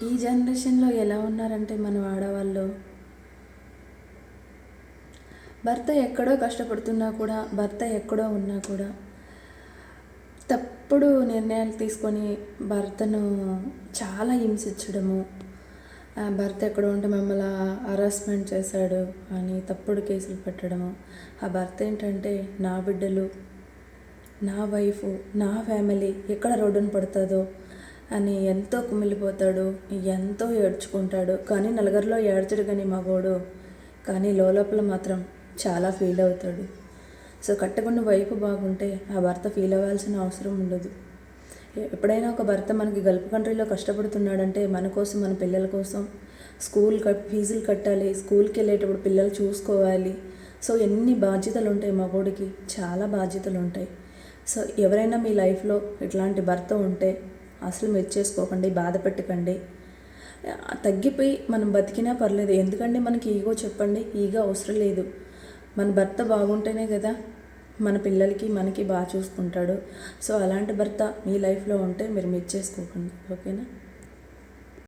ఈ జనరేషన్లో ఎలా ఉన్నారంటే మన ఆడవాళ్ళు, భర్త ఎక్కడో కష్టపడుతున్నా కూడా, భర్త ఎక్కడో ఉన్నా కూడా తప్పుడు నిర్ణయాలు తీసుకొని భర్తను చాలా హింసించడము, భర్త ఎక్కడో ఉంటే మమ్మల్ని హరాస్మెంట్ చేశాడు అని తప్పుడు కేసులు పెట్టడము. ఆ భర్త ఏంటంటే నా బిడ్డలు, నా వైఫు, నా ఫ్యామిలీ ఎక్కడ రోడ్డున పడుతుందో అని ఎంతో కుమిలిపోతాడు, ఎంతో ఏడ్చుకుంటాడు. కానీ నలుగురిలో ఏడ్చడు కానీ మగోడు, కానీ లోపల మాత్రం చాలా ఫీల్ అవుతాడు. సో కట్టుకున్న వైపు బాగుంటే ఆ భర్త ఫీల్ అవ్వాల్సిన అవసరం ఉండదు. ఎప్పుడైనా ఒక భర్త మనకి గల్ఫ్ కంట్రీలో కష్టపడుతున్నాడంటే మన కోసం, మన పిల్లల కోసం ఫీజులు కట్టాలి, స్కూల్కి వెళ్ళేటప్పుడు పిల్లలు చూసుకోవాలి. సో ఎన్ని బాధ్యతలు ఉంటాయి మగోడికి, చాలా బాధ్యతలు ఉంటాయి. సో ఎవరైనా మీ లైఫ్లో ఇట్లాంటి భర్త ఉంటే అసలు మెచ్చేసుకోకండి, బాధ పెట్టకండి. తగ్గిపోయి మనం బతికినా పర్లేదు. ఎందుకంటే మనకి ఈగో చెప్పండి, ఈగో అవసరం లేదు. మన భర్త బాగుంటేనే కదా మన పిల్లలకి మనకి బాగా చూసుకుంటాడు. సో అలాంటి భర్త మీ లైఫ్లో ఉంటే మీరు మెచ్చేసుకోకండి. ఓకేనా?